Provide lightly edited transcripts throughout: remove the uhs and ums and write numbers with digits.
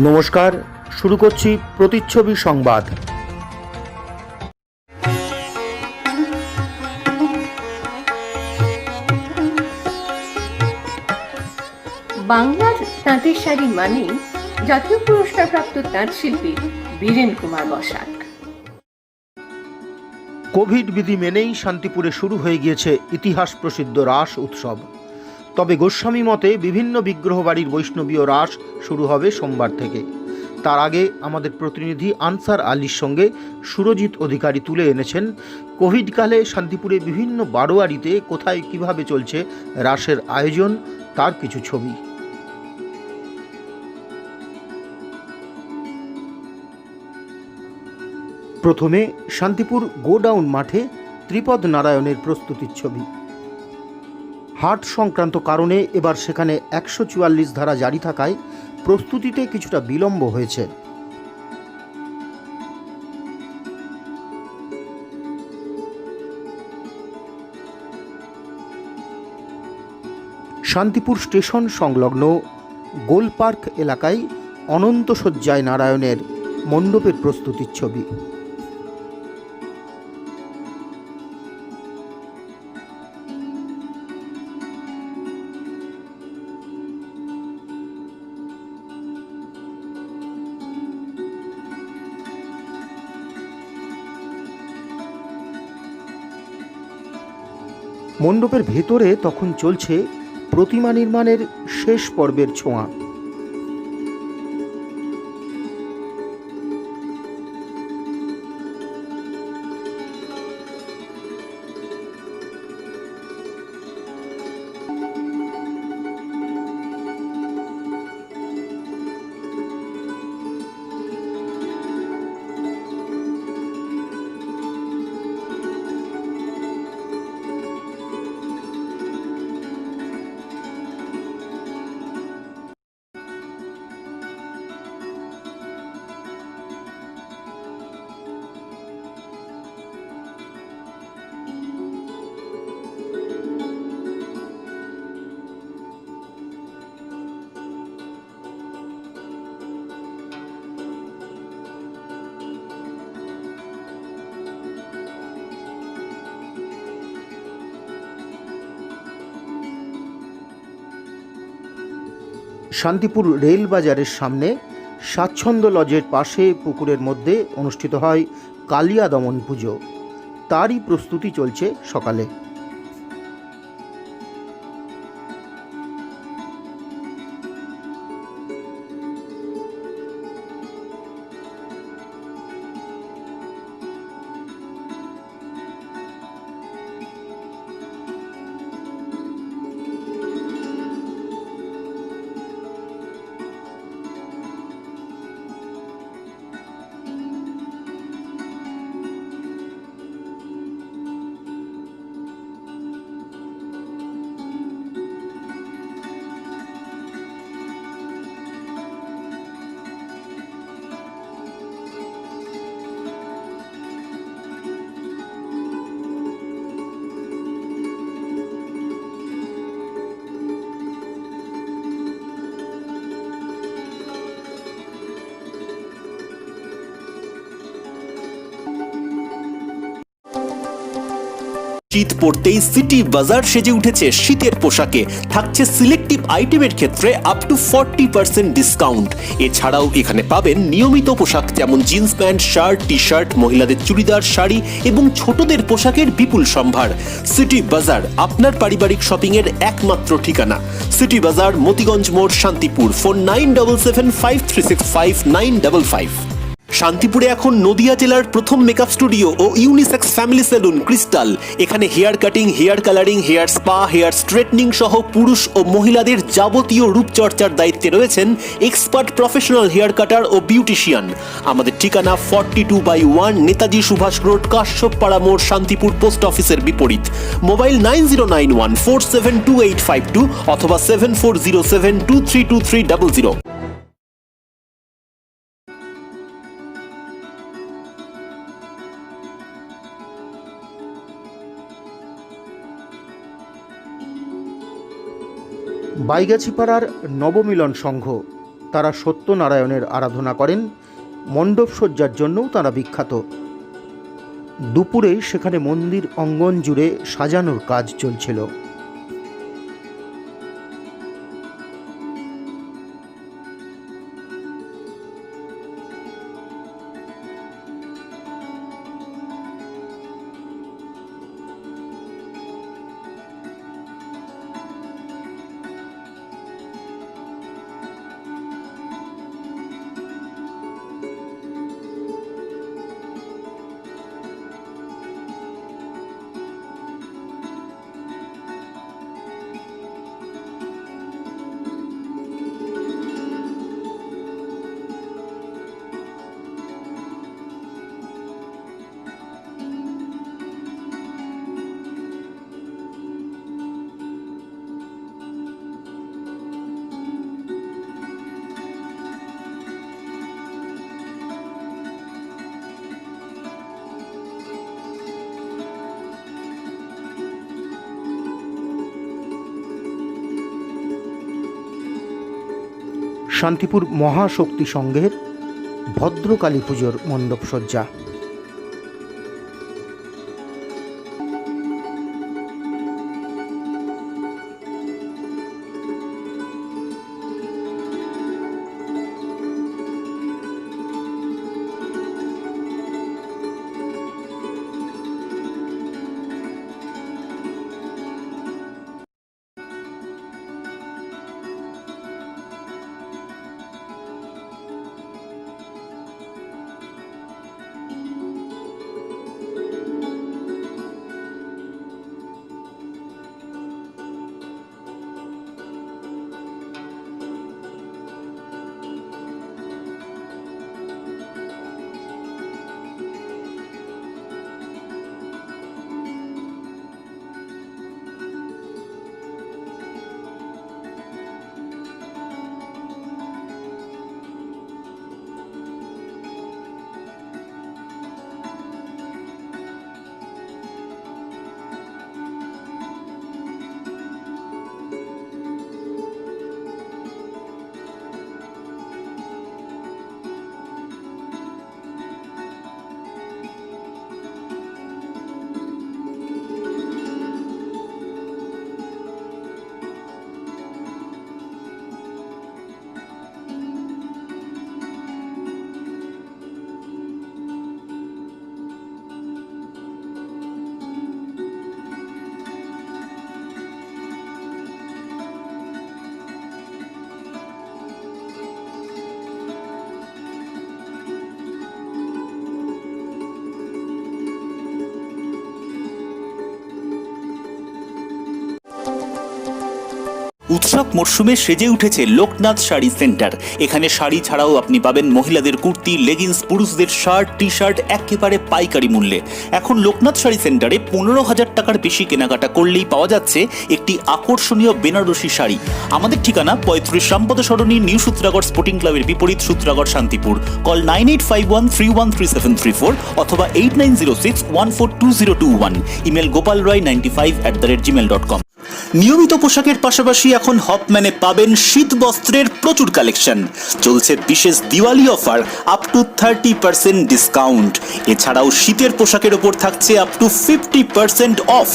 নমস্কার, শুরু করছি প্রতিচ্ছবি সংবাদ। বাংলার তাঁতের শাড়ি মানেই জাতীয় পুরস্কারপ্রাপ্ত তাঁত শিল্পী বীরেন কুমার বসাক। কোভিড বিধি মেনেই শান্তিপুরে শুরু হয়ে গিয়েছে ইতিহাস প্রসিদ্ধ রাস উৎসব। তবে গোস্বামী মতে বিভিন্ন বিগ্রহ বাড়ির বৈষ্ণবীয় রাস শুরু হবে সোমবার থেকে। তার আগে আমাদের প্রতিনিধি আনসার আলীর সঙ্গে সুরজিৎ অধিকারী তুলে এনেছেন কোভিডকালে শান্তিপুরে বিভিন্ন বারোয়ারিতে কোথায় কিভাবে চলছে রাসের আয়োজন, তার কিছু ছবি। প্রথমে শান্তিপুর গোডাউন মাঠে ত্রিপদ নারায়ণের প্রস্তুতির ছবি। হাট সংক্রান্ত কারণে এবার সেখানে 144 ধারা জারি থাকায় প্রস্তুতিতে কিছুটা বিলম্ব হয়েছে। শান্তিপুর স্টেশন সংলগ্ন গোলপার্ক এলাকায় অনন্ত শয্যায় নারায়ণের মণ্ডপের প্রস্তুতির ছবি। মণ্ডপের ভেতরে তখন চলছে প্রতিমা নির্মাণের শেষ পর্বের ছোঁয়া। শান্তিপুর রেল বাজারের সামনে স্বাচ্ছন্দ্য লজের পাশে পুকুরের মধ্যে অনুষ্ঠিত হয় কালিয়া দমন পুজো। তারই প্রস্তুতি চলছে সকালে। শীত পড়তেই সিটি বাজার সেজে উঠেছে শীতের পোশাকে। থাকছে সিলেক্টিভ আইটেমের ক্ষেত্রে আপ টু 40% ডিসকাউন্ট। এছাড়াও এখানে পাবেন নিয়মিত পোশাক যেমন jeans pant, shirt, T shirt, মহিলাদের চুড়িদার, শাড়ি এবং ছোটদের পোশাকের বিপুল সম্ভার। সিটি বাজার আপনার পারিবারিক শপিং এর একমাত্র ঠিকানা। সিটি বাজার, মতিগঞ্জ মোড়, শান্তিপুর। ফোন 9775365955। শান্তিপুরে এখন নদিয়া জেলার প্রথম মেকআপ স্টুডিও ও ইউনিসেক্স ফ্যামিলি সেলুন ক্রিস্টাল। এখানে hair cutting, hair colouring, hair spa, hair straightening সহ পুরুষ ও মহিলাদের যাবতীয় রূপচর্চার দায়িত্বে রয়েছেন এক্সপার্ট প্রফেশনাল হেয়ার কাটার ও বিউটিশিয়ান। আমাদের ঠিকানা 42/1 নেতাজি সুভাষ রোড, কাশ্যপপাড়া মোড়, শান্তিপুর পোস্ট অফিসের বিপরীত। মোবাইল 9091472852 অথবা 7407232300। বাইগাছিপাড়ার নবমিলন সংঘ তারা সত্যনারায়ণের আরাধনা করেন। মণ্ডপসজ্জার জন্যও তারা বিখ্যাত। দুপুরে সেখানে মন্দির অঙ্গন জুড়ে সাজানোর কাজ চলছিল। শান্তিপুর মহাশক্তি সংঘের ভদ্রকালী পুজোর মণ্ডপসজ্জা। উৎসব মরশুমে সেজে উঠেছে লোকনাথ শাড়ি সেন্টার। এখানে শাড়ি ছাড়াও আপনি পাবেন মহিলাদের কুর্তি, লেগিংস, পুরুষদের শার্ট, টি শার্ট একেবারে পাইকারি মূল্যে। এখন লোকনাথ শাড়ি সেন্টারে 15,000 টাকার বেশি কেনাকাটা করলেই পাওয়া যাচ্ছে একটি আকর্ষণীয় বেনারসি শাড়ি। আমাদের ঠিকানা 35 রামপদ সরণি, নিউ সূত্রাগড় স্পোর্টিং ক্লাবের বিপরীত, সূত্রাগড়, শান্তিপুর। কল 9851313734 অথবা 8906142021। Email gopalroy95@gmail.com। নিয়মিত পোশাকের পাশাপাশি এখন হপম্যানে পাবেন শীত বস্ত্রের প্রচুর কালেকশন। চলছে বিশেষ Diwali offer up to 30% discount. এছাড়াও শীতের পোশাকের ওপর থাকছে আপ টু 50% অফ।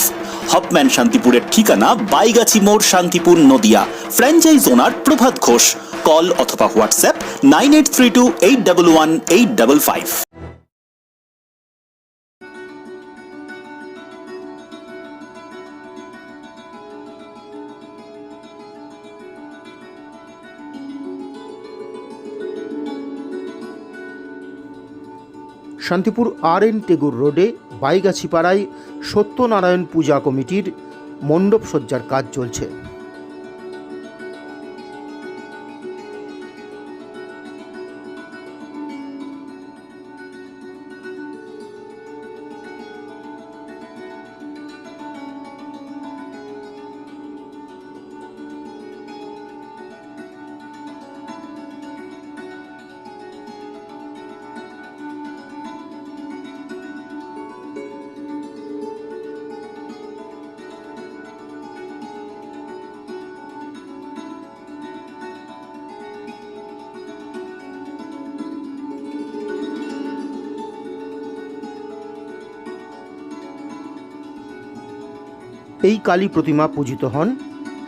হপম্যান শান্তিপুরের ঠিকানা বাইগাছি মোড়, শান্তিপুর, নদিয়া। ফ্র্যাঞ্চাইজ ওনার প্রভাত ঘোষ। কল অথবা হোয়াটসঅ্যাপ 9832811855। শান্তিপুর RN টেগুর রোডে বাইগাছিপাড়ায় সত্যনারায়ণ পূজা কমিটির মণ্ডপসজ্জার কাজ চলছে। এই কালী প্রতিমা পূজিত হন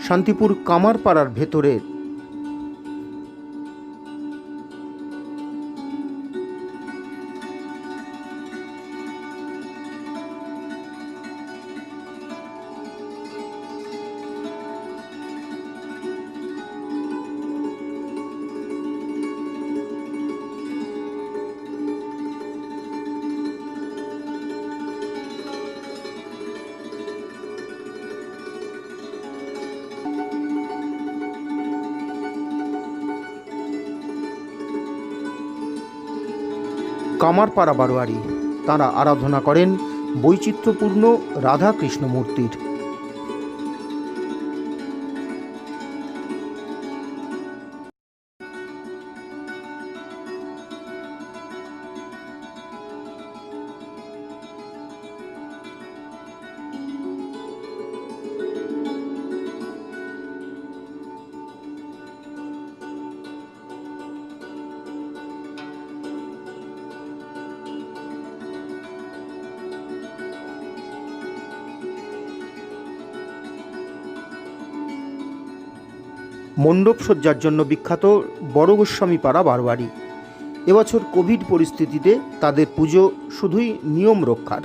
শান্তিপুর কামারপাড়ার ভেতরের কামারপাড়া বারোয়ারি। তাঁরা আরাধনা করেন বৈচিত্র্যপূর্ণ রাধাকৃষ্ণ মূর্তির। মণ্ডপ সজ্জার জন্য বিখ্যাত বড় গোস্বামীপাড়া বারোয়ারি। এবছর কোভিড পরিস্থিতিতে তাদের পুজো শুধুই নিয়ম রক্ষার।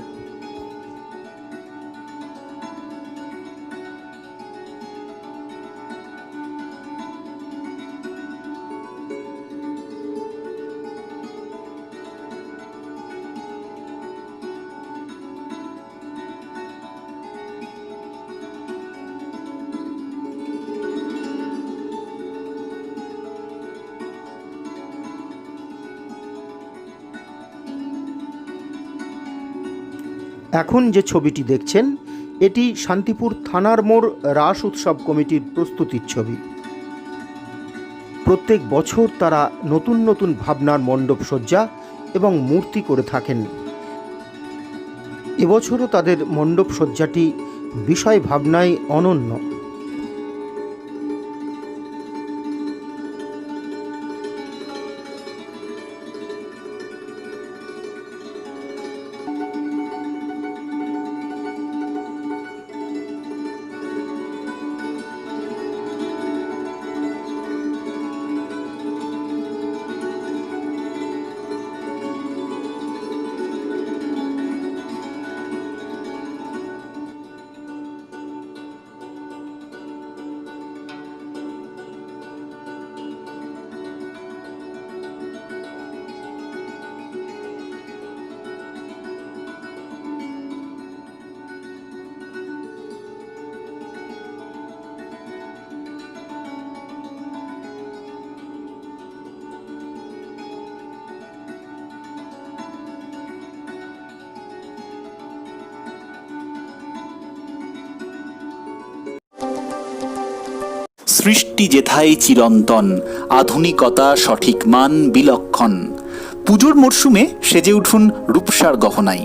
এখন যে ছবিটি দেখছেন এটি শান্তিপুর থানার মোড় রাস উৎসব কমিটির প্রস্তুতির ছবি। প্রত্যেক বছর তারা নতুন নতুন ভাবনার মণ্ডপ সজ্জা এবং মূর্তি করে থাকেন। এবছরও তাদের মণ্ডপ সজ্জাটি বিষয় ভাবনায় অনন্য। সৃষ্টি যেথায় চিরন্তন, আধুনিকতা সঠিক মান বিলক্ষণ। পুজোর মরশুমে সেজে উঠুন রূপসার গহনায়।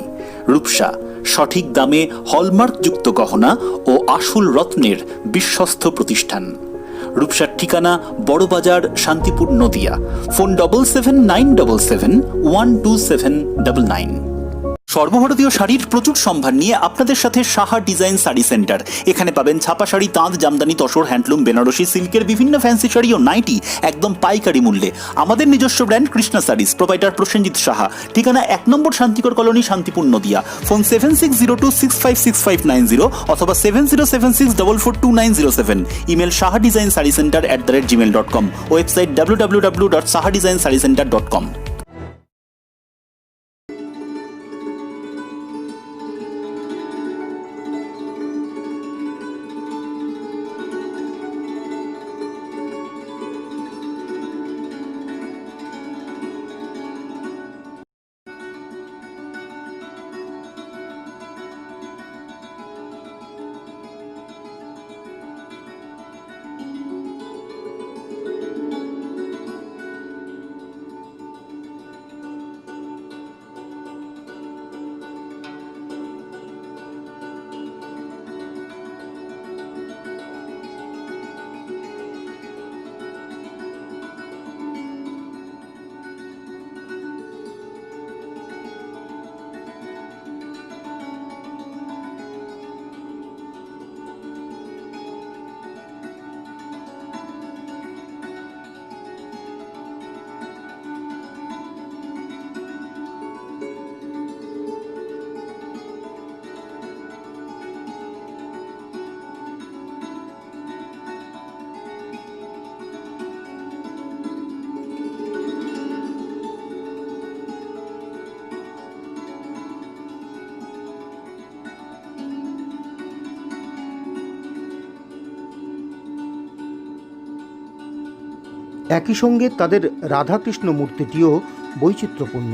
রূপসা সঠিক দামে হলমার্কযুক্ত গহনা ও আসল রত্নের বিশ্বস্ত প্রতিষ্ঠান। রূপসার ঠিকানা বড়বাজার, শান্তিপুর, নদিয়া। ফোন 7797712799। সর্বভারতীয় শাড়ির প্রচুর সম্ভার নিয়ে আপনাদের সাথে সাহা ডিজাইন শাড়ি সেন্টার। এখানে পাবেন ছাপা শাড়ি, তাঁত, জামদানি, তসর, হ্যান্ডলুম, বেনারসি, সিল্কের বিভিন্ন ফ্যান্সি শাড়ি ও নাইটি একদম পাইকারি মূল্যে। আমাদের নিজস্ব brand Krishna saris, proprietor Prosenjit Saha. ঠিকানা 1 নম্বর শান্তিকর কলোনি, শান্তিপুর, নদিয়া। ফোন 7602656590 অথবা 7076442907। Email sahadesignsaricenter@gmail.com। Website www.sahadesignsarecenter.com। একই সঙ্গে তাদের রাধাকৃষ্ণ মূর্তিটিও বৈচিত্র্যপূর্ণ।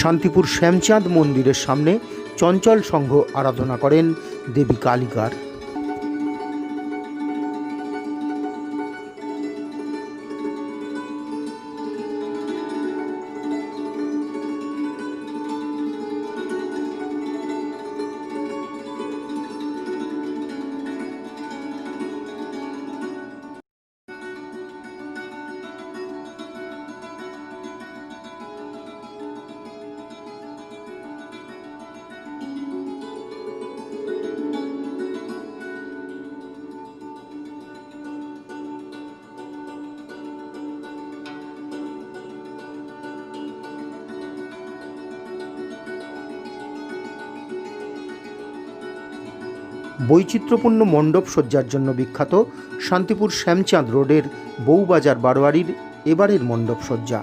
শান্তিপুর শ্যামচাঁদ মন্দিরের সামনে চঞ্চল সংঘ আরাধনা করেন দেবী কালিকার। বৈচিত্র্যপূর্ণ মণ্ডপ সজ্জার জন্য বিখ্যাত শান্তিপুর শ্যামচাঁদ রোডের বউবাজার বারোয়ারির এবারের মণ্ডপ সজ্জা।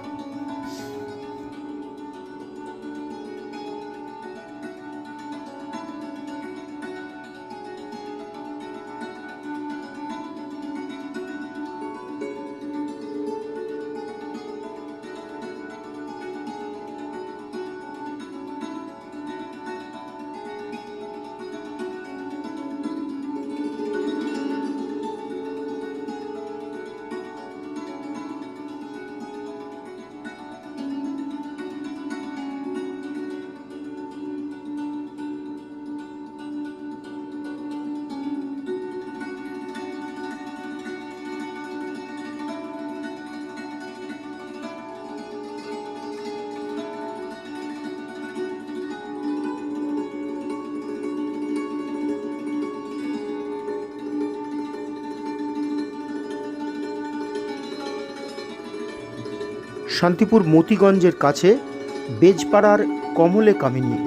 শান্তিপুর মতিগঞ্জের কাছে বেজপাড়ার কমলে কামিনী।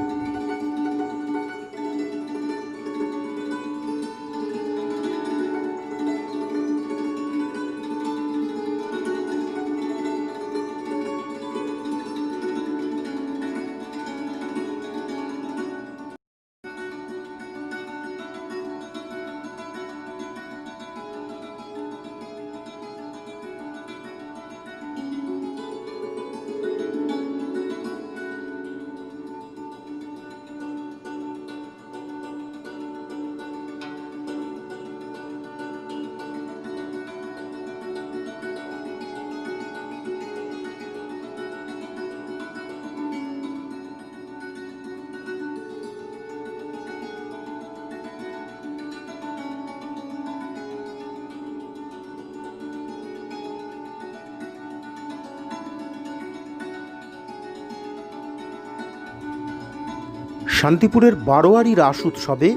শান্তিপুরের বারোয়ারি রাস উৎসবে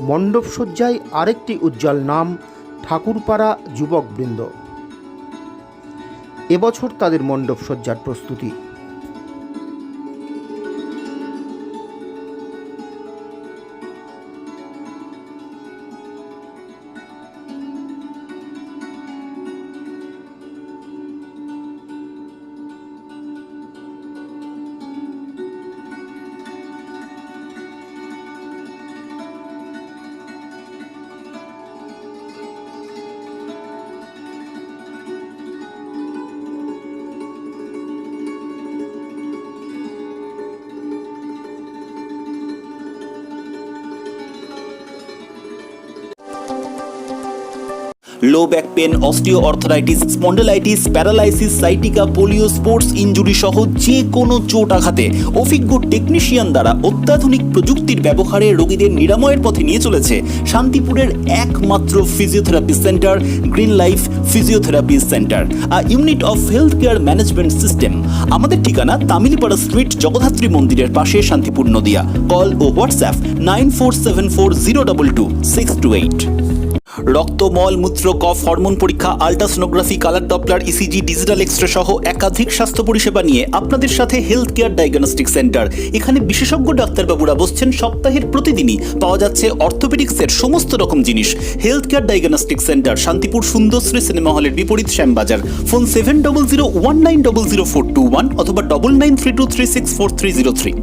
মণ্ডপসজ্জায় আরেকটি উজ্জ্বল নাম ঠাকুরপাড়া যুবকবৃন্দ। এবছর তাদের মণ্ডপসজ্জার প্রস্তুতি। Low back pain, osteoarthritis, spondylitis, paralysis, sciatica, polio, sports injury সহ যে কোনো চোট আঘাতে অভিজ্ঞ টেকনিশিয়ান দ্বারা অত্যাধুনিক প্রযুক্তির ব্যবহারে রোগীদের নিরাময়ের পথে নিয়ে চলেছে শান্তিপুরের একমাত্র physiotherapy centre Green Life physiotherapy centre, a unit of health care management system. আমাদের ঠিকানা তামিলিপাড়া স্ট্রিট, জগদ্ধাত্রী মন্দিরের পাশে, শান্তিপুর, নদিয়া। কল ও হোয়াটসঅ্যাপ 9474022628। রক্ত, মল, মূত্র, কফ, হরমোন পরীক্ষা, ultrasonography, colour doppler, ECG, digital x-ray সহ একাধিক স্বাস্থ্য পরিষেবা নিয়ে আপনাদের সাথে হেলথ কেয়ার ডায়াগনস্টিক সেন্টার। এখানে বিশেষজ্ঞ ডাক্তারবাবুরা বসছেন সপ্তাহের প্রতিদিনই। পাওয়া যাচ্ছে অর্থোপেডিক্সের সমস্ত রকম জিনিস। Health care diagnostic centre, Shantipur Sundarshree cinema হলের বিপরীত, শ্যামবাজার। ফোন 7001900421 অথবা 9932364303।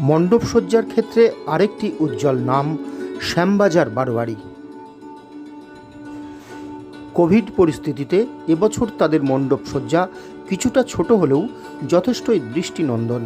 মণ্ডপসজ্জার ক্ষেত্রে আরেকটি উজ্জ্বল নাম শ্যামবাজার বারোয়ারি। কোভিড পরিস্থিতিতে এবছর তাদের মণ্ডপসজ্জা কিছুটা ছোট হলেও যথেষ্টই দৃষ্টিনন্দন।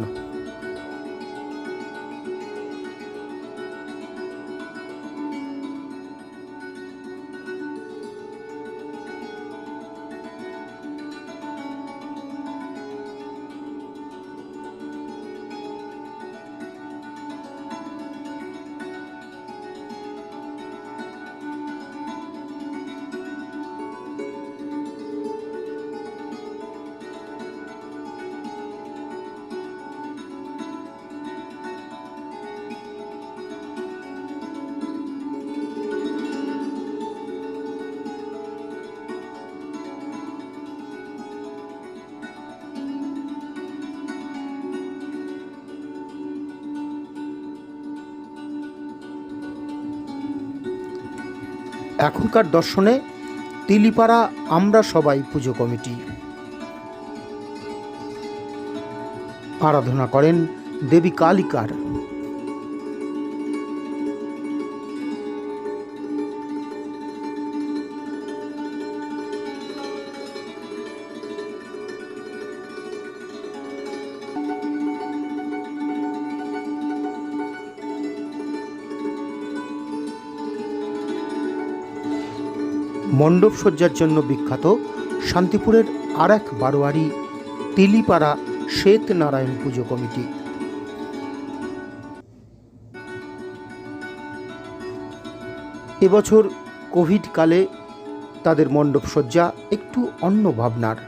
এখনকার দর্শনে তিলিপাড়া আমরা সবাই পুজো কমিটি আরাধনা করেন দেবী কালিকার। মণ্ডপসজ্জার জন্য বিখ্যাত শান্তিপুরের আর এক বারোয়ারি তিলিপাড়া শ্বেত নারায়ণ পুজো কমিটি। এবছর কোভিড কালে তাদের মণ্ডপসজ্জা একটু অন্য ভাবনার।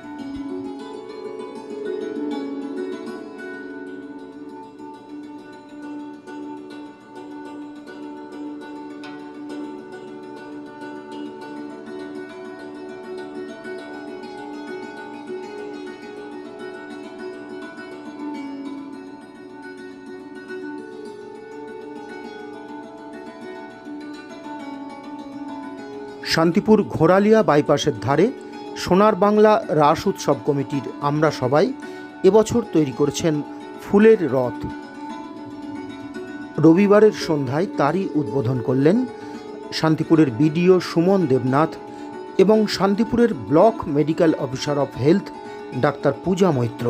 শান্তিপুর ঘোড়ালিয়া বাইপাসের ধারে সোনার বাংলা রাস উৎসব কমিটির আমরা সবাই এবছর তৈরি করেছেন ফুলের রথ। রবিবারের সন্ধ্যায় তারই উদ্বোধন করলেন শান্তিপুরের বিডিও সুমন দেবনাথ এবং শান্তিপুরের block medical officer of health doctor Puja Maitra.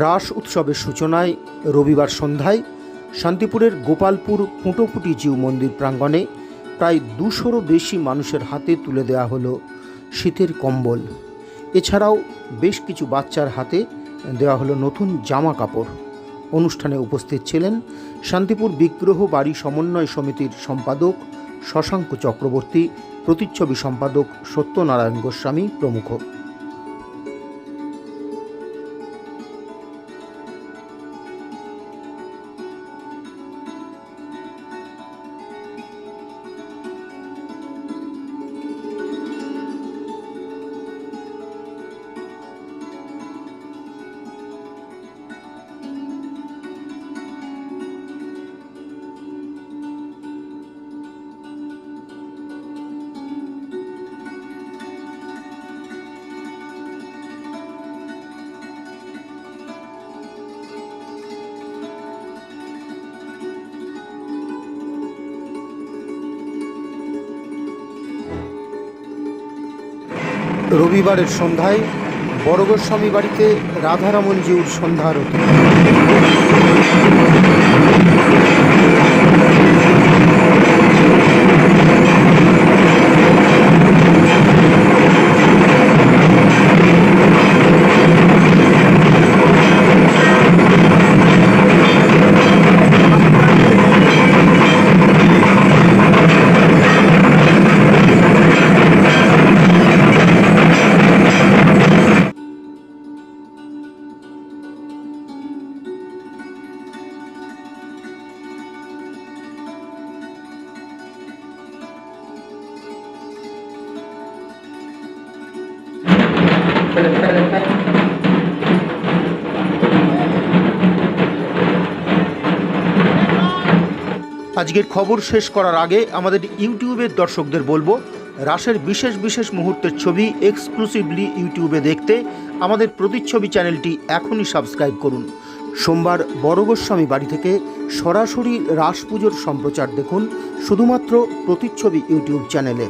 Ras উৎসবের সূচনায় রবিবার সন্ধ্যায় শান্তিপুরের গোপালপুর পুঁটোপুটি জিউ মন্দির প্রাঙ্গণে প্রায় 200-রও বেশি মানুষের হাতে তুলে দেওয়া হলো শীতের কম্বল। এছাড়াও বেশ কিছু বাচ্চার হাতে দেওয়া হলো নতুন জামা কাপড়। অনুষ্ঠানে উপস্থিত ছিলেন শান্তিপুর বিগ্রহ বাড়ি সমন্বয় সমিতির সম্পাদক শশাঙ্ক চক্রবর্তী, প্রতিচ্ছবি সম্পাদক সত্যনারায়ণ গোস্বামী প্রমুখ। রবিবারের সন্ধ্যায় বড় গোস্বামী বাড়িতে রাধারমণ জিউর সন্ধ্যা আরতি। আজকের খবর শেষ করার আগে আমাদের ইউটিউবের দর্শকদের বলবো, রাসের বিশেষ বিশেষ মুহূর্তের ছবি এক্সক্লুসিভলি ইউটিউবে দেখতে আমাদের প্রতিচ্ছবি চ্যানেলটি এখনই সাবস্ক্রাইব করুন। সোমবার বড় গোস্বামী বাড়ি থেকে সরাসরি রাস পুজোর সম্প্রচার দেখুন শুধুমাত্র প্রতিচ্ছবি ইউটিউব চ্যানেলে।